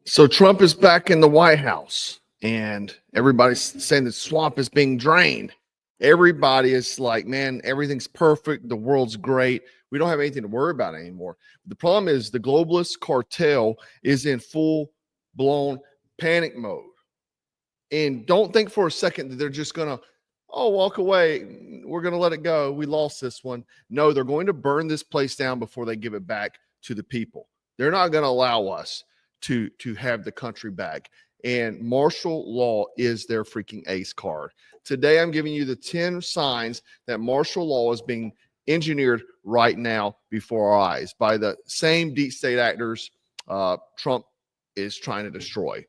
So Trump is back in the White House, and everybody's saying the swamp is being drained. Everybody is like, man, everything's perfect. The world's great. We don't have anything to worry about anymore. The problem is the globalist cartel is in full blown panic mode. And don't think for a second that they're just going to, walk away. We're going to let it go. We lost this one. No, they're going to burn this place down before they give it back to the people. They're not going to allow us to have the country back. And martial law is their freaking ace card. Today, I'm giving you the 10 signs that martial law is being engineered right now before our eyes by the same deep state actors Trump is trying to destroy.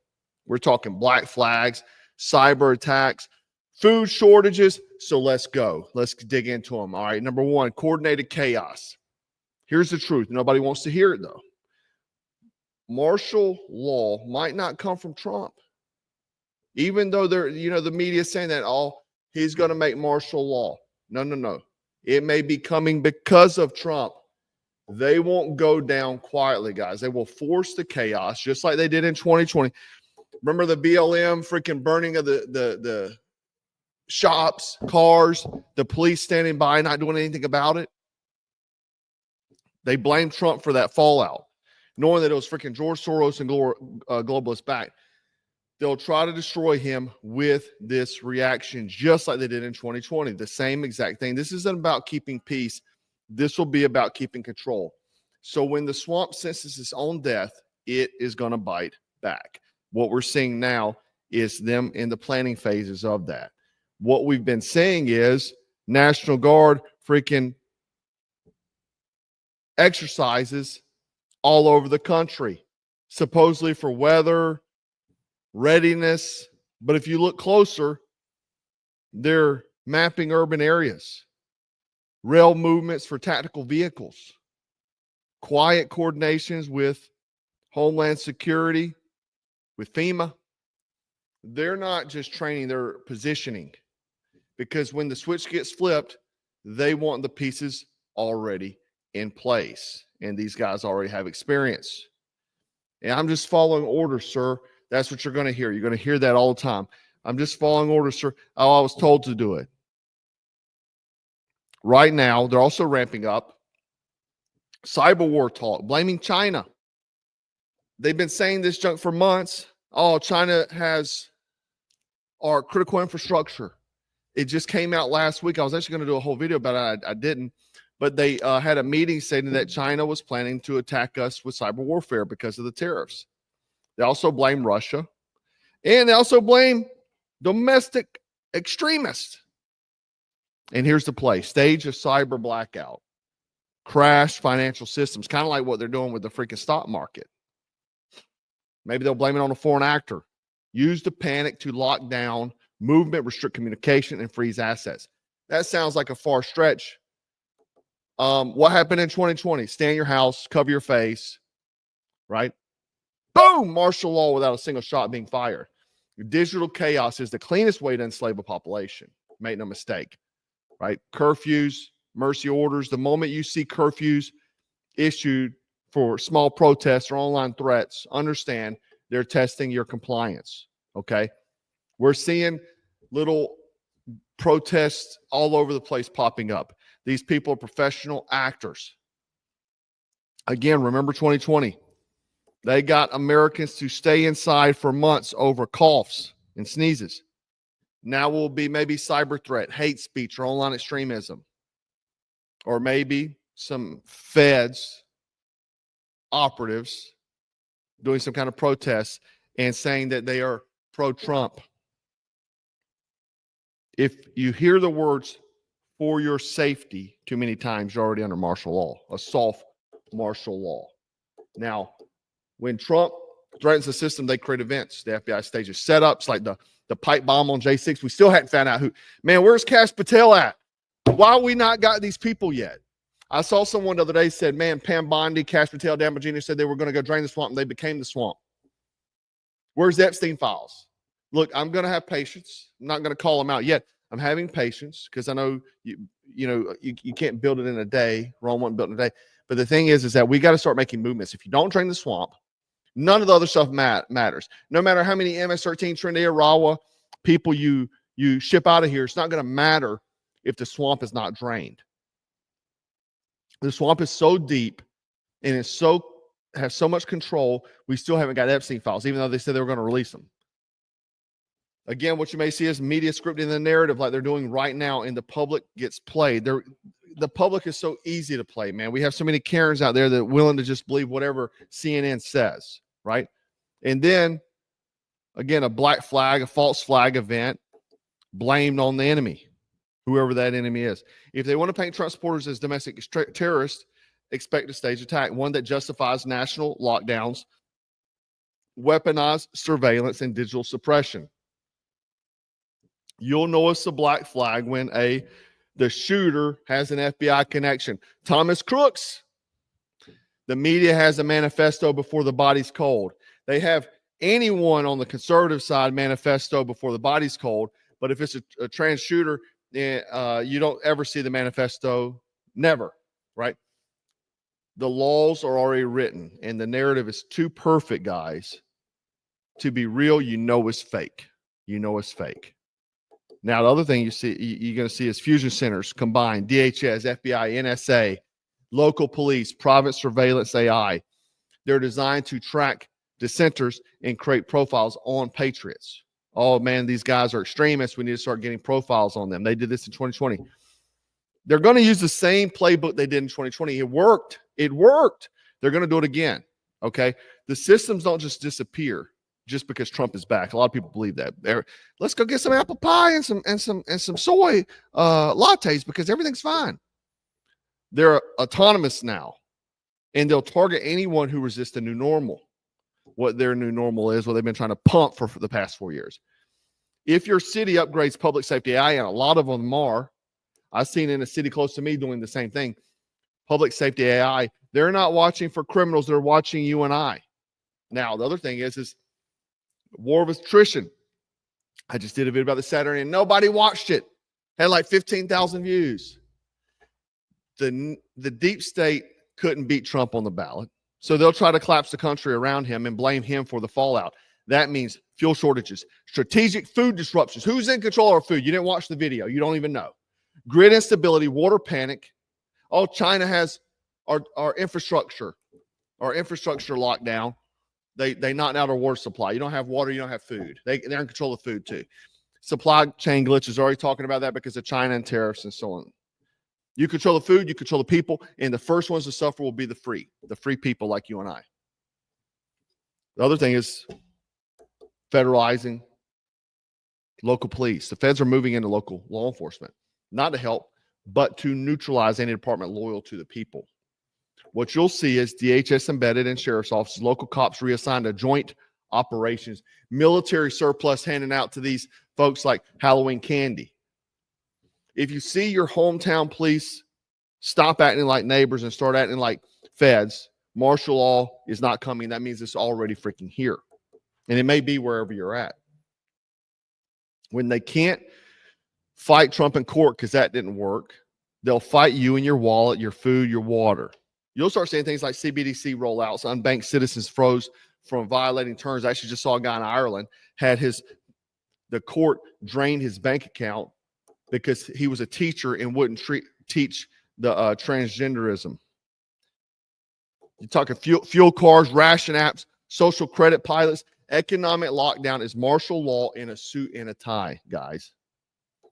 We're talking black flags, cyber attacks, food shortages. So let's go. Let's dig into them. All right. Number one, coordinated chaos. Here's the truth. Nobody wants to hear it, though. Martial law might not come from Trump. Even though the media is saying that, he's going to make martial law. No. It may be coming because of Trump. They won't go down quietly, guys. They will force the chaos, just like they did in 2020. Remember the BLM freaking burning of the shops, cars, the police standing by, not doing anything about it? They blamed Trump for that fallout, knowing that it was freaking George Soros and globalists back. They'll try to destroy him with this reaction, just like they did in 2020. The same exact thing. This isn't about keeping peace. This will be about keeping control. So when the swamp senses its own death, it is going to bite back. What we're seeing now is them in the planning phases of that. What we've been saying is National Guard freaking exercises all over the country, supposedly for weather, readiness. But if you look closer, they're mapping urban areas, rail movements for tactical vehicles, quiet coordinations with Homeland Security, with FEMA. They're not just training, they're positioning. Because when the switch gets flipped, they want the pieces already in place. And these guys already have experience. And I'm just following orders, sir. That's what you're going to hear. You're going to hear that all the time. I'm just following orders, sir. Oh, I was told to do it. Right now, they're also ramping up cyber war talk, blaming China. They've been saying this junk for months. Oh, China has our critical infrastructure. It just came out last week. I was actually going to do a whole video about it. I didn't. But they had a meeting saying that China was planning to attack us with cyber warfare because of the tariffs. They also blame Russia. And they also blame domestic extremists. And here's the play. Stage a cyber blackout. Crash financial systems. Kind of like what they're doing with the freaking stock market. Maybe they'll blame it on a foreign actor. Use the panic to lock down movement, restrict communication, and freeze assets. That sounds like a far stretch. What happened in 2020? Stay in your house, cover your face, right? Boom! Martial law without a single shot being fired. Digital chaos is the cleanest way to enslave a population. Make no mistake, right? Curfews, mercy orders. The moment you see curfews issued for small protests or online threats, understand they're testing your compliance, okay? We're seeing little protests all over the place popping up. These people are professional actors. Again, remember 2020. They got Americans to stay inside for months over coughs and sneezes. Now will be maybe cyber threat, hate speech, or online extremism. Or maybe some feds, operatives, doing some kind of protest and saying that they are pro-Trump. If you hear the words for your safety too many times, you're already under martial law, a soft martial law. Now, when Trump threatens the system, they create events. The FBI stages setups like the pipe bomb on J6. We still hadn't found out who. Man, where's Cash Patel at? Why we not got these people yet? I saw someone the other day said, man, Pam Bondi, Cash Patel, Dan Virginia said they were going to go drain the swamp, and they became the swamp. Where's the Epstein files? Look, I'm going to have patience. I'm not going to call them out yet. I'm having patience because I know you can't build it in a day. Rome wasn't built in a day. But the thing is that we got to start making movements. If you don't drain the swamp, None of the other stuff matters. No matter how many MS-13 Trinidad, Rawa people you ship out of here, it's not going to matter if the swamp is not drained. The swamp is so deep and has so much control, we still haven't got Epstein files, even though they said they were going to release them. Again, what you may see is media scripting the narrative like they're doing right now, and the public gets played. The public is so easy to play, man. We have so many Karens out there that are willing to just believe whatever CNN says, right? And then, again, a black flag, a false flag event blamed on the enemy, whoever that enemy is. If they want to paint Trump supporters as domestic terrorists, expect a staged attack, one that justifies national lockdowns, weaponized surveillance, and digital suppression. You'll notice a black flag when the shooter has an FBI connection. Thomas Crooks. The media has a manifesto before the body's cold. They have anyone on the conservative side manifesto before the body's cold. But if it's a trans shooter, you don't ever see the manifesto. Never, right? The laws are already written, and the narrative is too perfect, guys, to be real. You know it's fake. You know it's fake. Now, the other thing you're going to see is fusion centers combined, DHS, FBI, NSA, local police, private surveillance AI. They're designed to track dissenters and create profiles on patriots. Oh, man, these guys are extremists. We need to start getting profiles on them. They did this in 2020. They're going to use the same playbook they did in 2020. It worked. It worked. They're going to do it again, okay? The systems don't just disappear just because Trump is back. A lot of people believe that. Let's go get some apple pie and some soy lattes because everything's fine. They're autonomous now, and they'll target anyone who resists the new normal. What their new normal is, what they've been trying to pump for the past 4 years. If your city upgrades public safety AI, and a lot of them are, I've seen in a city close to me doing the same thing, public safety AI, they're not watching for criminals, they're watching you and I. Now, the other thing is war of attrition. I just did a video about this Saturday and nobody watched it. Had like 15,000 views. The deep state couldn't beat Trump on the ballot. So they'll try to collapse the country around him and blame him for the fallout. That means fuel shortages, strategic food disruptions. Who's in control of food? You didn't watch the video. You don't even know. Grid instability, water panic. Oh, China has our infrastructure locked down. They knocked out our water supply. You don't have water, you don't have food. They're in control of food too. Supply chain glitches, already talking about that because of China and tariffs and so on. You control the food, you control the people, and the first ones to suffer will be the free people like you and I. The other thing is federalizing local police. The feds are moving into local law enforcement, not to help, but to neutralize any department loyal to the people. What you'll see is DHS embedded in sheriff's offices, local cops reassigned to joint operations, military surplus handing out to these folks like Halloween candy. If you see your hometown police stop acting like neighbors and start acting like feds, martial law is not coming. That means it's already freaking here. And it may be wherever you're at. When they can't fight Trump in court because that didn't work, they'll fight you and your wallet, your food, your water. You'll start seeing things like CBDC rollouts, unbanked citizens froze from violating terms. I actually just saw a guy in Ireland had the court drain his bank account because he was a teacher and wouldn't teach the transgenderism. You're talking fuel cards, ration apps, social credit pilots. Economic lockdown is martial law in a suit and a tie, guys.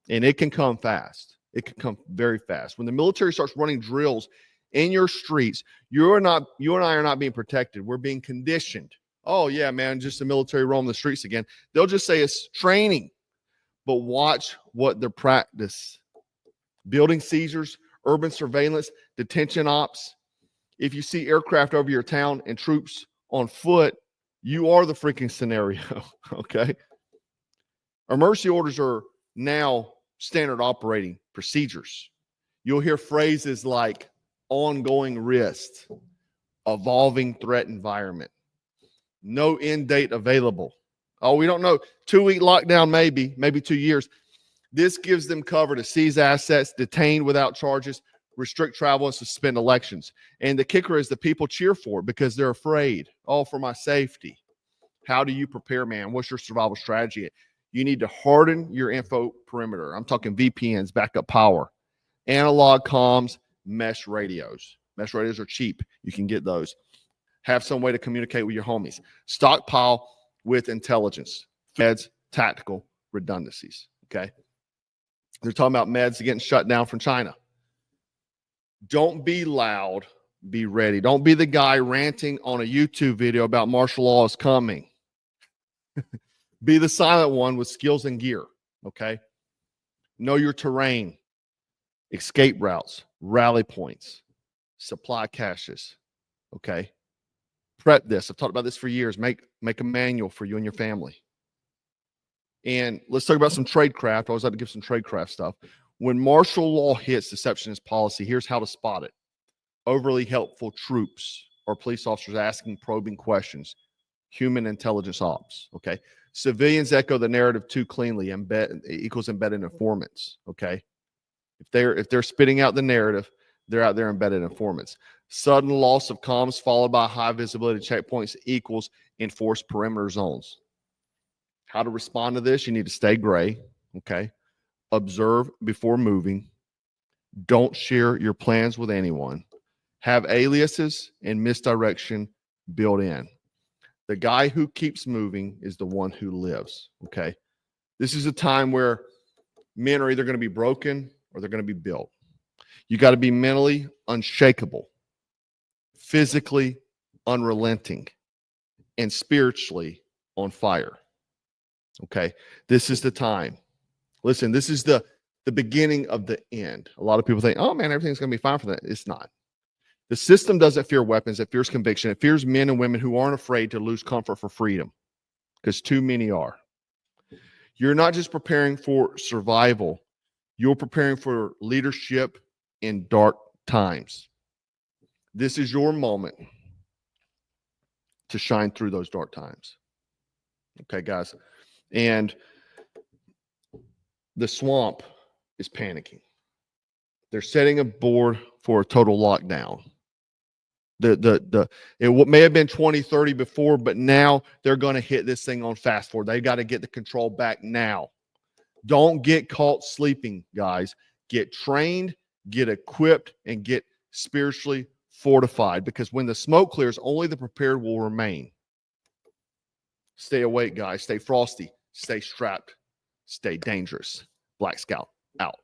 And it can come fast. It can come very fast. When the military starts running drills in your streets, you and I are not being protected. We're being conditioned. Oh, yeah, man, just the military roam the streets again. They'll just say it's training. But watch what their practice. Building seizures, urban surveillance, detention ops. If you see aircraft over your town and troops on foot, you are the freaking scenario, okay? Emergency orders are now standard operating procedures. You'll hear phrases like ongoing risk, evolving threat environment, no end date available. Oh, we don't know. 2-week lockdown, maybe 2 years. This gives them cover to seize assets, detain without charges, restrict travel and suspend elections. And the kicker is the people cheer for it because they're afraid. Oh, for my safety. How do you prepare, man? What's your survival strategy? You need to harden your info perimeter. I'm talking VPNs, backup power, analog comms, mesh radios. Mesh radios are cheap. You can get those. Have some way to communicate with your homies. Stockpile with intelligence. Meds, tactical redundancies. Okay. They're talking about meds getting shut down from China. Don't be loud. Be ready. Don't be the guy ranting on a YouTube video about martial law is coming. Be the silent one with skills and gear. Okay. Know your terrain, escape routes, rally points, supply caches. Okay. Prep this. I've talked about this for years. Make a manual for you and your family. And let's talk about some tradecraft. I always like to give some tradecraft stuff. When martial law hits deception is policy, here's how to spot it. Overly helpful troops or police officers asking probing questions. Human intelligence ops. Okay. Civilians echo the narrative too cleanly. Equals embedded informants. Okay. If they're spitting out the narrative, they're out there embedded informants. Sudden loss of comms followed by high visibility checkpoints equals enforced perimeter zones. How to respond to this? You need to stay gray. Okay. Observe before moving. Don't share your plans with anyone. Have aliases and misdirection built in. The guy who keeps moving is the one who lives. Okay. This is a time where men are either going to be broken or they're going to be built. You got to be mentally unshakable, physically unrelenting, and spiritually on fire. Okay. This is the time. Listen, this is the beginning of the end. A lot of people think, oh man, everything's going to be fine for that. It's not. The system doesn't fear weapons. It fears conviction. It fears men and women who aren't afraid to lose comfort for freedom, because too many are. You're not just preparing for survival. You're preparing for leadership in dark times. This is your moment to shine through those dark times. Okay, guys. And the swamp is panicking. They're setting a board for a total lockdown. It may have been 2030 before, but now they're going to hit this thing on fast forward. They got to get the control back now. Don't get caught sleeping, guys. Get trained, get equipped, and get spiritually fortified, because when the smoke clears, only the prepared will remain. Stay awake, guys. Stay frosty. Stay strapped. Stay dangerous. Black Scout out.